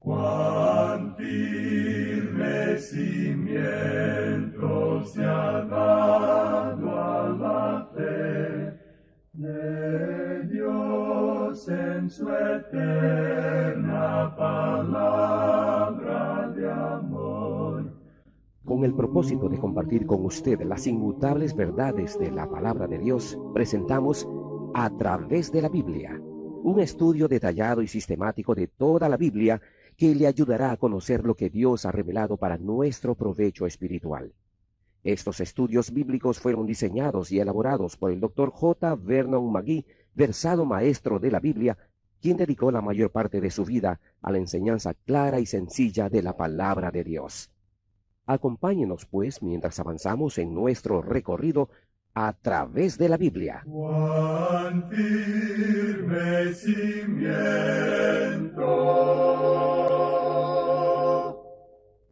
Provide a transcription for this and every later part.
Cuán firme cimiento se ha dado a la fe de Dios en su eterna palabra de amor. Con el propósito de compartir con usted las inmutables verdades de la palabra de Dios, presentamos A través de la Biblia, un estudio detallado y sistemático de toda la Biblia que le ayudará a conocer lo que Dios ha revelado para nuestro provecho espiritual. Estos estudios bíblicos fueron diseñados y elaborados por el Dr. J. Vernon McGee, versado maestro de la Biblia, quien dedicó la mayor parte de su vida a la enseñanza clara y sencilla de la palabra de Dios. Acompáñenos, pues, mientras avanzamos en nuestro recorrido a través de la Biblia. Cuán firme cimiento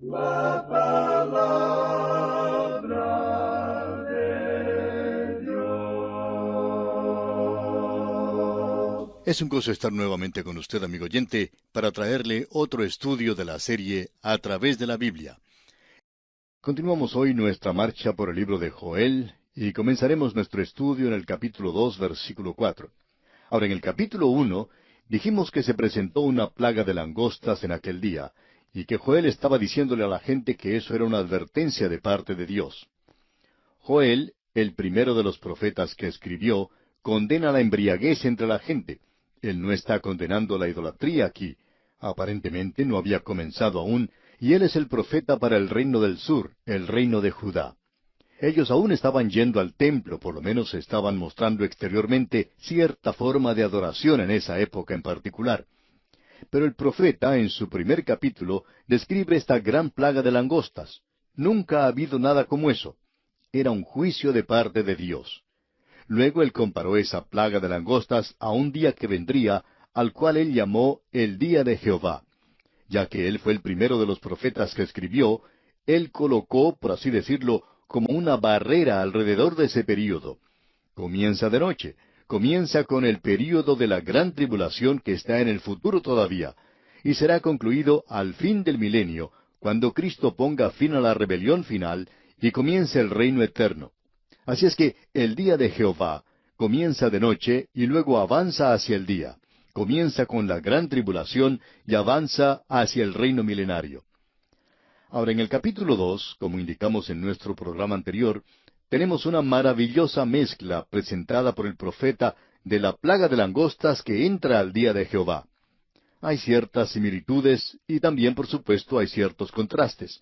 la palabra de Dios. Es un gozo estar nuevamente con usted, amigo oyente, para traerle otro estudio de la serie A través de la Biblia. Continuamos hoy nuestra marcha por el libro de Joel y comenzaremos nuestro estudio en el capítulo 2, versículo 4. Ahora, en el capítulo 1 dijimos que se presentó una plaga de langostas en aquel día y que Joel estaba diciéndole a la gente que eso era una advertencia de parte de Dios. Joel, el primero de los profetas que escribió, condena la embriaguez entre la gente. Él no está condenando la idolatría aquí. Aparentemente no había comenzado aún, y él es el profeta para el reino del sur, el reino de Judá. Ellos aún estaban yendo al templo, por lo menos estaban mostrando exteriormente cierta forma de adoración en esa época en particular. Pero el profeta, en su primer capítulo, describe esta gran plaga de langostas. Nunca ha habido nada como eso. Era un juicio de parte de Dios. Luego él comparó esa plaga de langostas a un día que vendría, al cual él llamó el día de Jehová. Ya que él fue el primero de los profetas que escribió, él colocó, por así decirlo, como una barrera alrededor de ese período. Comienza de noche, comienza con el período de la gran tribulación que está en el futuro todavía, y será concluido al fin del milenio, cuando Cristo ponga fin a la rebelión final y comience el reino eterno. Así es que el día de Jehová comienza de noche y luego avanza hacia el día. Comienza con la gran tribulación y avanza hacia el reino milenario. Ahora, en el capítulo 2, como indicamos en nuestro programa anterior, tenemos una maravillosa mezcla presentada por el profeta de la plaga de langostas que entra al día de Jehová. Hay ciertas similitudes y también, por supuesto, hay ciertos contrastes.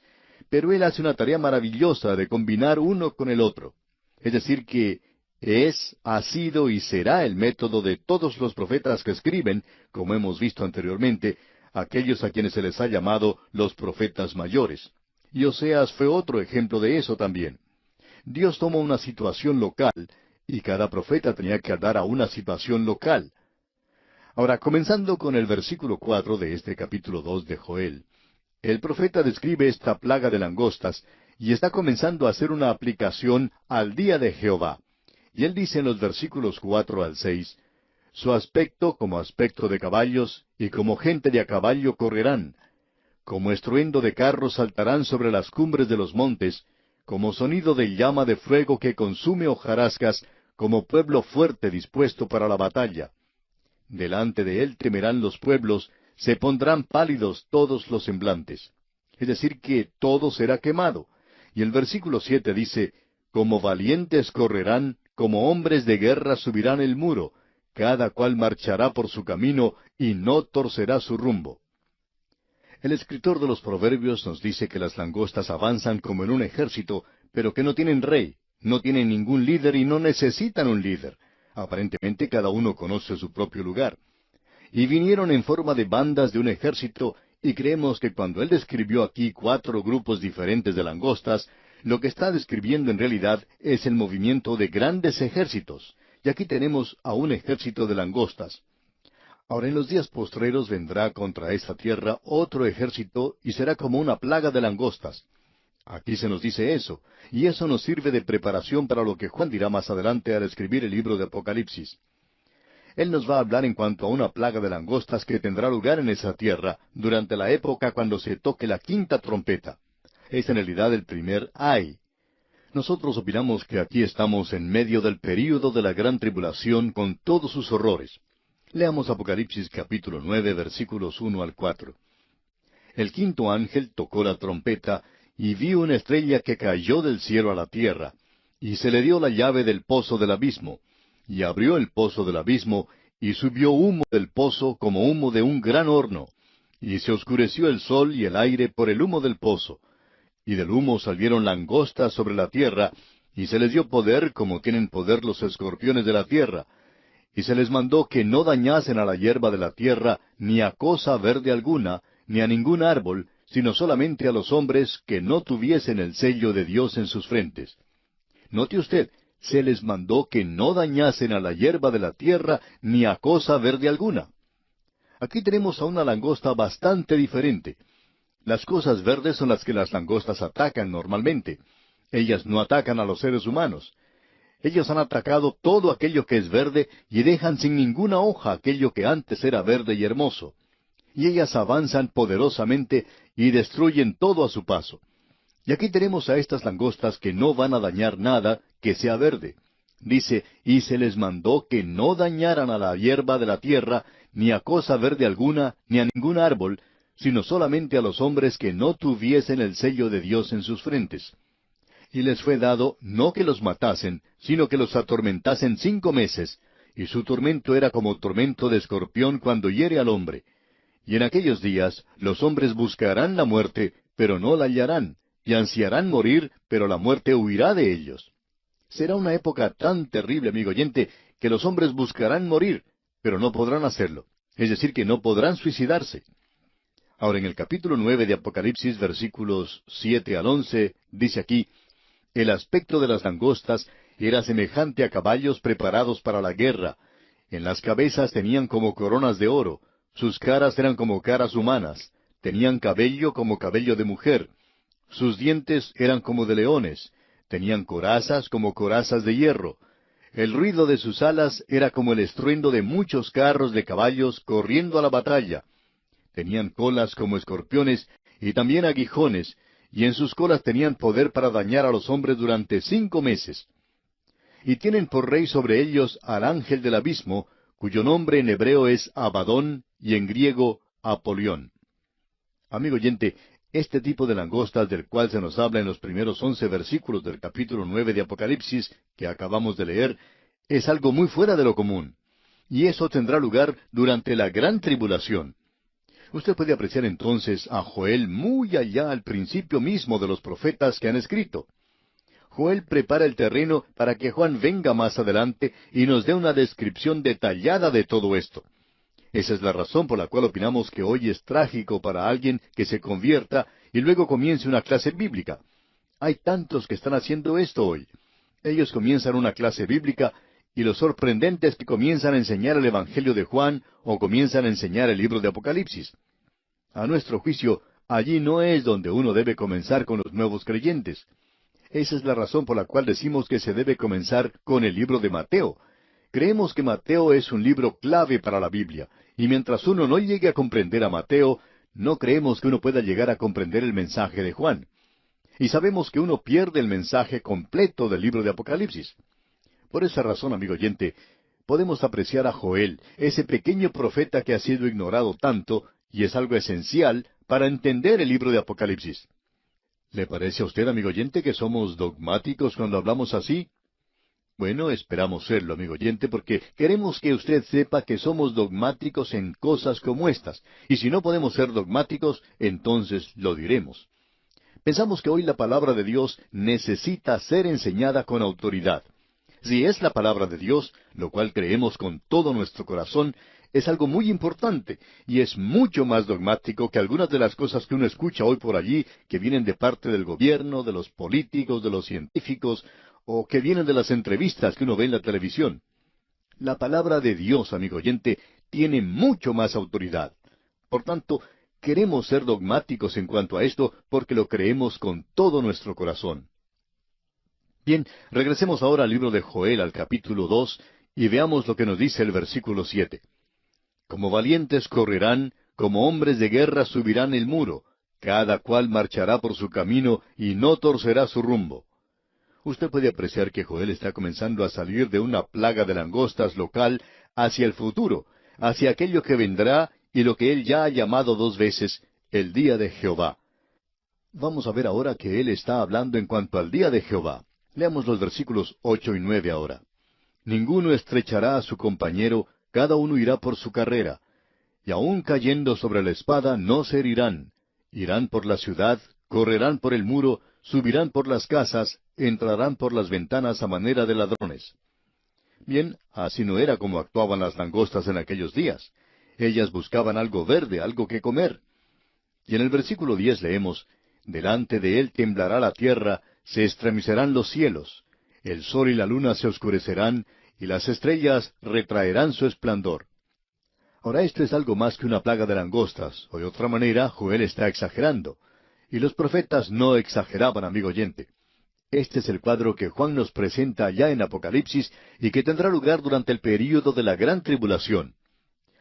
Pero él hace una tarea maravillosa de combinar uno con el otro. Es decir, que ha sido y será el método de todos los profetas que escriben, como hemos visto anteriormente, aquellos a quienes se les ha llamado los profetas mayores. Y Oseas fue otro ejemplo de eso también. Dios tomó una situación local, y cada profeta tenía que dar a una situación local. Ahora, comenzando con el versículo 4 de este capítulo 2 de Joel, el profeta describe esta plaga de langostas, y está comenzando a hacer una aplicación al día de Jehová. Y él dice en los versículos 4 al 6, su aspecto como aspecto de caballos, y como gente de a caballo correrán. Como estruendo de carros saltarán sobre las cumbres de los montes, como sonido de llama de fuego que consume hojarascas, como pueblo fuerte dispuesto para la batalla. Delante de él temerán los pueblos, se pondrán pálidos todos los semblantes. Es decir, que todo será quemado. Y el versículo 7 dice, como valientes correrán, como hombres de guerra subirán el muro, cada cual marchará por su camino y no torcerá su rumbo. El escritor de los Proverbios nos dice que las langostas avanzan como en un ejército, pero que no tienen rey, no tienen ningún líder y no necesitan un líder. Aparentemente cada uno conoce su propio lugar. Y vinieron en forma de bandas de un ejército, y creemos que cuando él describió aquí 4 grupos diferentes de langostas, lo que está describiendo en realidad es el movimiento de grandes ejércitos. Y aquí tenemos a un ejército de langostas. Ahora, en los días postreros vendrá contra esta tierra otro ejército y será como una plaga de langostas. Aquí se nos dice eso, y eso nos sirve de preparación para lo que Juan dirá más adelante al escribir el libro de Apocalipsis. Él nos va a hablar en cuanto a una plaga de langostas que tendrá lugar en esa tierra durante la época cuando se toque la quinta trompeta. Es en realidad el primer ay. Nosotros opinamos que aquí estamos en medio del período de la gran tribulación con todos sus horrores. Leamos Apocalipsis capítulo 9, versículos 1 al 4. El quinto ángel tocó la trompeta, y vi una estrella que cayó del cielo a la tierra, y se le dio la llave del pozo del abismo, y abrió el pozo del abismo, y subió humo del pozo como humo de un gran horno, y se oscureció el sol y el aire por el humo del pozo. Y del humo salieron langostas sobre la tierra, y se les dio poder como tienen poder los escorpiones de la tierra, y se les mandó que no dañasen a la hierba de la tierra, ni a cosa verde alguna, ni a ningún árbol, sino solamente a los hombres que no tuviesen el sello de Dios en sus frentes. Note usted, se les mandó que no dañasen a la hierba de la tierra, ni a cosa verde alguna. Aquí tenemos a una langosta bastante diferente. Las cosas verdes son las que las langostas atacan normalmente. Ellas no atacan a los seres humanos. Ellos han atacado todo aquello que es verde y dejan sin ninguna hoja aquello que antes era verde y hermoso. Y ellas avanzan poderosamente y destruyen todo a su paso. Y aquí tenemos a estas langostas que no van a dañar nada que sea verde. Dice, y se les mandó que no dañaran a la hierba de la tierra, ni a cosa verde alguna, ni a ningún árbol, sino solamente a los hombres que no tuviesen el sello de Dios en sus frentes. Y les fue dado no que los matasen, sino que los atormentasen 5 meses, y su tormento era como tormento de escorpión cuando hiere al hombre. Y en aquellos días los hombres buscarán la muerte, pero no la hallarán, y ansiarán morir, pero la muerte huirá de ellos. Será una época tan terrible, amigo oyente, que los hombres buscarán morir, pero no podrán hacerlo. Es decir, que no podrán suicidarse. Ahora, en el capítulo 9 de Apocalipsis, versículos 7 al 11, dice aquí, el aspecto de las langostas era semejante a caballos preparados para la guerra. En las cabezas tenían como coronas de oro, sus caras eran como caras humanas, tenían cabello como cabello de mujer, sus dientes eran como de leones, tenían corazas como corazas de hierro. El ruido de sus alas era como el estruendo de muchos carros de caballos corriendo a la batalla. Tenían colas como escorpiones y también aguijones, y en sus colas tenían poder para dañar a los hombres durante 5 meses. Y tienen por rey sobre ellos al ángel del abismo, cuyo nombre en hebreo es Abadón y en griego Apolión. Amigo oyente, este tipo de langostas del cual se nos habla en los primeros 11 versículos del capítulo 9 de Apocalipsis, que acabamos de leer, es algo muy fuera de lo común. Y eso tendrá lugar durante la gran tribulación. Usted puede apreciar entonces a Joel muy allá al principio mismo de los profetas que han escrito. Joel prepara el terreno para que Juan venga más adelante y nos dé una descripción detallada de todo esto. Esa es la razón por la cual opinamos que hoy es trágico para alguien que se convierta y luego comience una clase bíblica. Hay tantos que están haciendo esto hoy. Ellos comienzan una clase bíblica y lo sorprendente es que comienzan a enseñar el Evangelio de Juan o comienzan a enseñar el libro de Apocalipsis. A nuestro juicio, allí no es donde uno debe comenzar con los nuevos creyentes. Esa es la razón por la cual decimos que se debe comenzar con el libro de Mateo. Creemos que Mateo es un libro clave para la Biblia, y mientras uno no llegue a comprender a Mateo, no creemos que uno pueda llegar a comprender el mensaje de Juan. Y sabemos que uno pierde el mensaje completo del libro de Apocalipsis. Por esa razón, amigo oyente, podemos apreciar a Joel, ese pequeño profeta que ha sido ignorado tanto, y es algo esencial para entender el libro de Apocalipsis. ¿Le parece a usted, amigo oyente, que somos dogmáticos cuando hablamos así? Bueno, esperamos serlo, amigo oyente, porque queremos que usted sepa que somos dogmáticos en cosas como estas, y si no podemos ser dogmáticos, entonces lo diremos. Pensamos que hoy la palabra de Dios necesita ser enseñada con autoridad. Si es la palabra de Dios, lo cual creemos con todo nuestro corazón, es algo muy importante, y es mucho más dogmático que algunas de las cosas que uno escucha hoy por allí, que vienen de parte del gobierno, de los políticos, de los científicos, o que vienen de las entrevistas que uno ve en la televisión. La palabra de Dios, amigo oyente, tiene mucho más autoridad. Por tanto, queremos ser dogmáticos en cuanto a esto porque lo creemos con todo nuestro corazón. Bien, regresemos ahora al libro de Joel, al capítulo 2, Y veamos lo que nos dice el versículo 7. Como valientes correrán, como hombres de guerra subirán el muro, cada cual marchará por su camino y no torcerá su rumbo. Usted puede apreciar que Joel está comenzando a salir de una plaga de langostas local hacia el futuro, hacia aquello que vendrá y lo que él ya ha llamado 2 veces el día de Jehová. Vamos a ver ahora que él está hablando en cuanto al día de Jehová. Leamos los versículos 8 y 9 ahora. Ninguno estrechará a su compañero, cada uno irá por su carrera. Y aun cayendo sobre la espada no se herirán. Irán por la ciudad, correrán por el muro, subirán por las casas, entrarán por las ventanas a manera de ladrones. Bien, así no era como actuaban las langostas en aquellos días. Ellas buscaban algo verde, algo que comer. Y en el versículo 10 leemos, Delante de él temblará la tierra, se estremecerán los cielos. El sol y la luna se oscurecerán, y las estrellas retraerán su esplendor. Ahora esto es algo más que una plaga de langostas, o de otra manera, Joel está exagerando. Y los profetas no exageraban, amigo oyente. Este es el cuadro que Juan nos presenta ya en Apocalipsis y que tendrá lugar durante el período de la gran tribulación.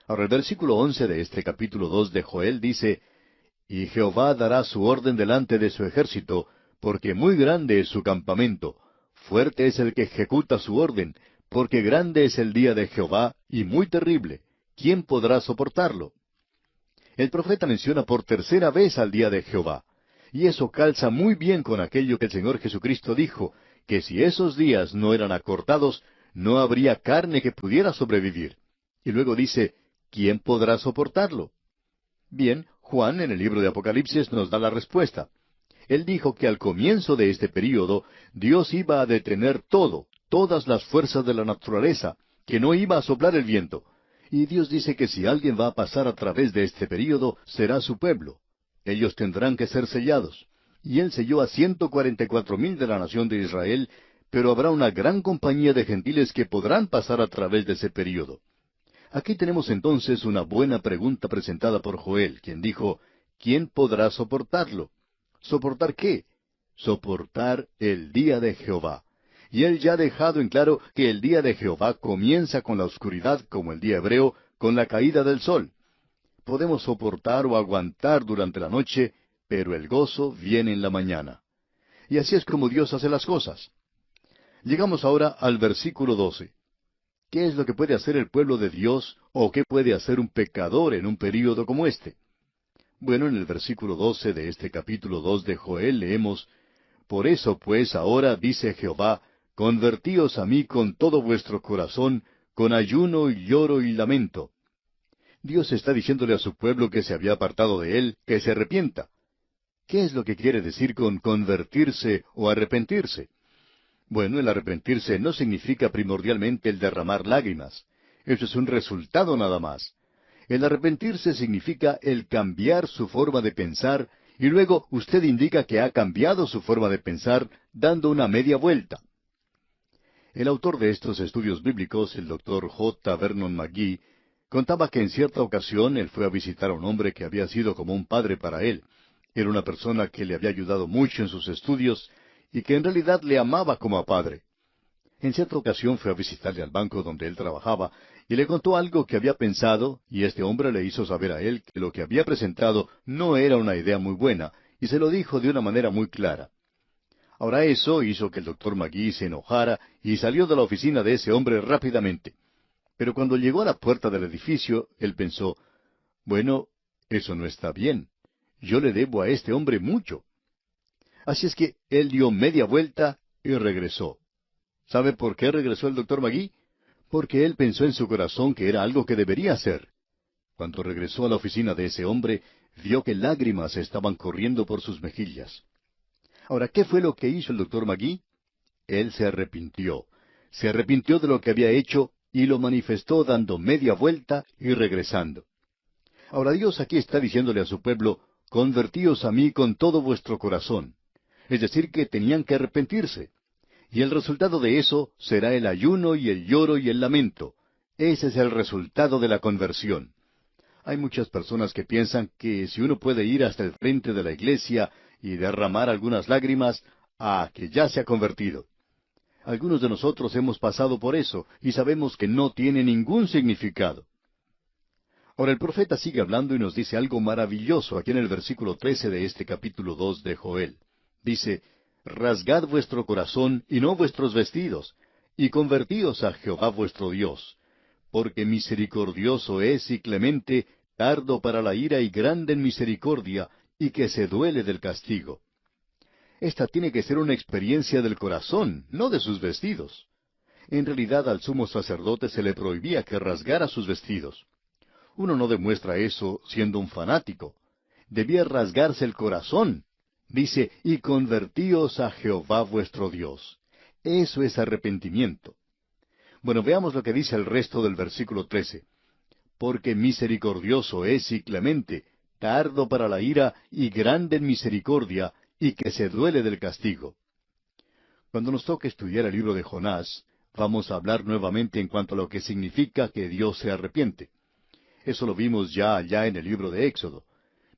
Ahora el versículo 11 de este capítulo 2 de Joel dice, Y Jehová dará su orden delante de su ejército, porque muy grande es su campamento. Fuerte es el que ejecuta su orden, porque grande es el día de Jehová y muy terrible. ¿Quién podrá soportarlo? El profeta menciona por 3ª vez al día de Jehová. Y eso calza muy bien con aquello que el Señor Jesucristo dijo, que si esos días no eran acortados, no habría carne que pudiera sobrevivir. Y luego dice, ¿quién podrá soportarlo? Bien, Juan en el libro de Apocalipsis nos da la respuesta. Él dijo que al comienzo de este período, Dios iba a detener todas las fuerzas de la naturaleza, que no iba a soplar el viento. Y Dios dice que si alguien va a pasar a través de este período, será su pueblo. Ellos tendrán que ser sellados. Y Él selló a 144,000 de la nación de Israel, pero habrá una gran compañía de gentiles que podrán pasar a través de ese período. Aquí tenemos entonces una buena pregunta presentada por Joel, quien dijo, ¿quién podrá soportarlo? ¿Soportar qué? Soportar el día de Jehová. Y él ya ha dejado en claro que el día de Jehová comienza con la oscuridad, como el día hebreo, con la caída del sol. Podemos soportar o aguantar durante la noche, pero el gozo viene en la mañana. Y así es como Dios hace las cosas. Llegamos ahora al versículo 12. ¿Qué es lo que puede hacer el pueblo de Dios o qué puede hacer un pecador en un período como este? Bueno, en el versículo 12 de este capítulo 2 de Joel leemos, Por eso pues ahora dice Jehová, convertíos a mí con todo vuestro corazón, con ayuno y lloro y lamento. Dios está diciéndole a su pueblo que se había apartado de él, que se arrepienta. ¿Qué es lo que quiere decir con convertirse o arrepentirse? Bueno, el arrepentirse no significa primordialmente el derramar lágrimas. Eso es un resultado nada más. El arrepentirse significa el cambiar su forma de pensar, y luego usted indica que ha cambiado su forma de pensar dando una media vuelta. El autor de estos estudios bíblicos, el doctor J. Vernon McGee, contaba que en cierta ocasión él fue a visitar a un hombre que había sido como un padre para él. Era una persona que le había ayudado mucho en sus estudios y que en realidad le amaba como a padre. En cierta ocasión fue a visitarle al banco donde él trabajaba y le contó algo que había pensado, y este hombre le hizo saber a él que lo que había presentado no era una idea muy buena, y se lo dijo de una manera muy clara. Ahora eso hizo que el doctor McGee se enojara y salió de la oficina de ese hombre rápidamente. Pero cuando llegó a la puerta del edificio, él pensó, bueno, eso no está bien. Yo le debo a este hombre mucho. Así es que él dio media vuelta y regresó. ¿Sabe por qué regresó el doctor McGee? Porque él pensó en su corazón que era algo que debería hacer. Cuando regresó a la oficina de ese hombre, vio que lágrimas estaban corriendo por sus mejillas. Ahora, ¿qué fue lo que hizo el doctor McGee? Él se arrepintió. Se arrepintió de lo que había hecho y lo manifestó dando media vuelta y regresando. Ahora Dios aquí está diciéndole a su pueblo, convertíos a mí con todo vuestro corazón. Es decir, que tenían que arrepentirse. Y el resultado de eso será el ayuno y el lloro y el lamento. Ese es el resultado de la conversión. Hay muchas personas que piensan que si uno puede ir hasta el frente de la iglesia y derramar algunas lágrimas, que ya se ha convertido. Algunos de nosotros hemos pasado por eso y sabemos que no tiene ningún significado. Ahora el profeta sigue hablando y nos dice algo maravilloso aquí en el versículo 13 de este capítulo 2 de Joel. Dice, «Rasgad vuestro corazón y no vuestros vestidos, y convertíos a Jehová vuestro Dios, porque misericordioso es y clemente, tardo para la ira y grande en misericordia, y que se duele del castigo». Esta tiene que ser una experiencia del corazón, no de sus vestidos. En realidad al sumo sacerdote se le prohibía que rasgara sus vestidos. Uno no demuestra eso siendo un fanático. Debía rasgarse el corazón. Dice, y convertíos a Jehová vuestro Dios. Eso es arrepentimiento. Bueno, veamos lo que dice el resto del versículo 13. Porque misericordioso es y clemente, tardo para la ira y grande en misericordia, y que se duele del castigo. Cuando nos toque estudiar el libro de Jonás, vamos a hablar nuevamente en cuanto a lo que significa que Dios se arrepiente. Eso lo vimos ya allá en el libro de Éxodo.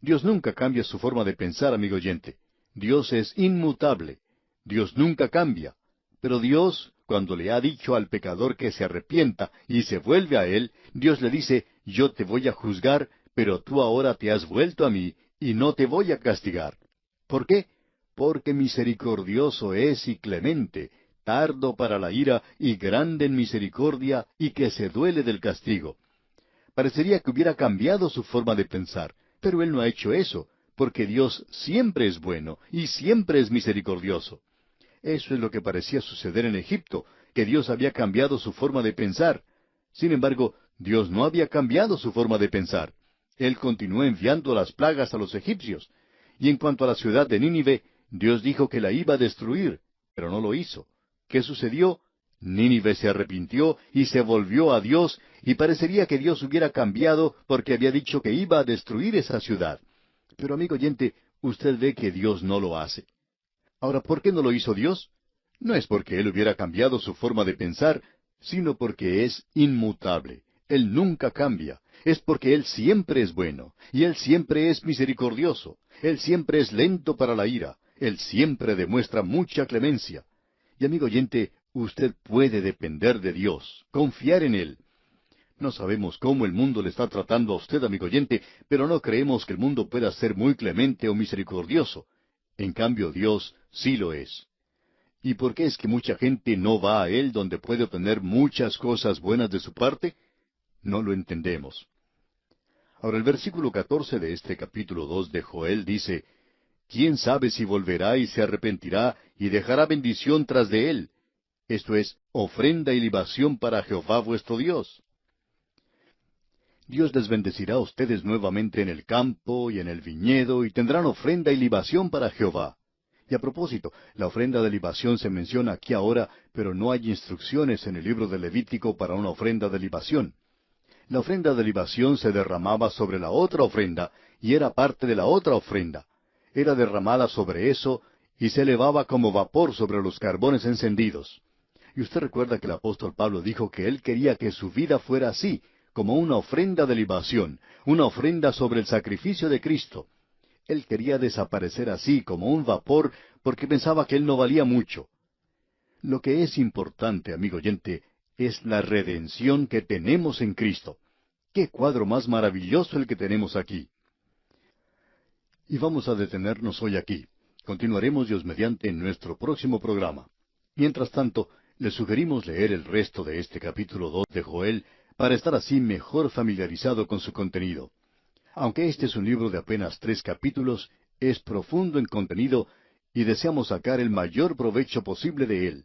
Dios nunca cambia su forma de pensar, amigo oyente. Dios es inmutable. Dios nunca cambia. Pero Dios, cuando le ha dicho al pecador que se arrepienta y se vuelve a Él, Dios le dice, yo te voy a juzgar, pero tú ahora te has vuelto a mí y no te voy a castigar. ¿Por qué? Porque misericordioso es y clemente, tardo para la ira y grande en misericordia, y que se duele del castigo. Parecería que hubiera cambiado su forma de pensar, pero Él no ha hecho eso, porque Dios siempre es bueno y siempre es misericordioso. Eso es lo que parecía suceder en Egipto, que Dios había cambiado su forma de pensar. Sin embargo, Dios no había cambiado su forma de pensar. Él continuó enviando las plagas a los egipcios. Y en cuanto a la ciudad de Nínive, Dios dijo que la iba a destruir, pero no lo hizo. ¿Qué sucedió? Nínive se arrepintió y se volvió a Dios, y parecería que Dios hubiera cambiado porque había dicho que iba a destruir esa ciudad. Pero amigo oyente, usted ve que Dios no lo hace. Ahora, ¿por qué no lo hizo Dios? No es porque Él hubiera cambiado su forma de pensar, sino porque es inmutable. Él nunca cambia. Es porque Él siempre es bueno, y Él siempre es misericordioso. Él siempre es lento para la ira. Él siempre demuestra mucha clemencia. Y amigo oyente, usted puede depender de Dios, confiar en Él. No sabemos cómo el mundo le está tratando a usted, amigo oyente, pero no creemos que el mundo pueda ser muy clemente o misericordioso. En cambio, Dios sí lo es. ¿Y por qué es que mucha gente no va a Él donde puede obtener muchas cosas buenas de su parte? No lo entendemos. Ahora el versículo 14 de este capítulo 2 de Joel dice, ¿quién sabe si volverá y se arrepentirá y dejará bendición tras de él? Esto es, ofrenda y libación para Jehová vuestro Dios. Dios les bendecirá a ustedes nuevamente en el campo y en el viñedo y tendrán ofrenda y libación para Jehová. Y a propósito, la ofrenda de libación se menciona aquí ahora, pero no hay instrucciones en el libro de Levítico para una ofrenda de libación. La ofrenda de libación se derramaba sobre la otra ofrenda y era parte de la otra ofrenda. Era derramada sobre eso y se elevaba como vapor sobre los carbones encendidos. Y usted recuerda que el apóstol Pablo dijo que él quería que su vida fuera así, como una ofrenda de libación, una ofrenda sobre el sacrificio de Cristo. Él quería desaparecer así, como un vapor, porque pensaba que él no valía mucho. Lo que es importante, amigo oyente, es la redención que tenemos en Cristo. ¡Qué cuadro más maravilloso el que tenemos aquí! Y vamos a detenernos hoy aquí. Continuaremos Dios mediante en nuestro próximo programa. Mientras tanto, le sugerimos leer el resto de este capítulo 2 de Joel para estar así mejor familiarizado con su contenido. Aunque este es un libro de apenas 3 capítulos, es profundo en contenido y deseamos sacar el mayor provecho posible de él.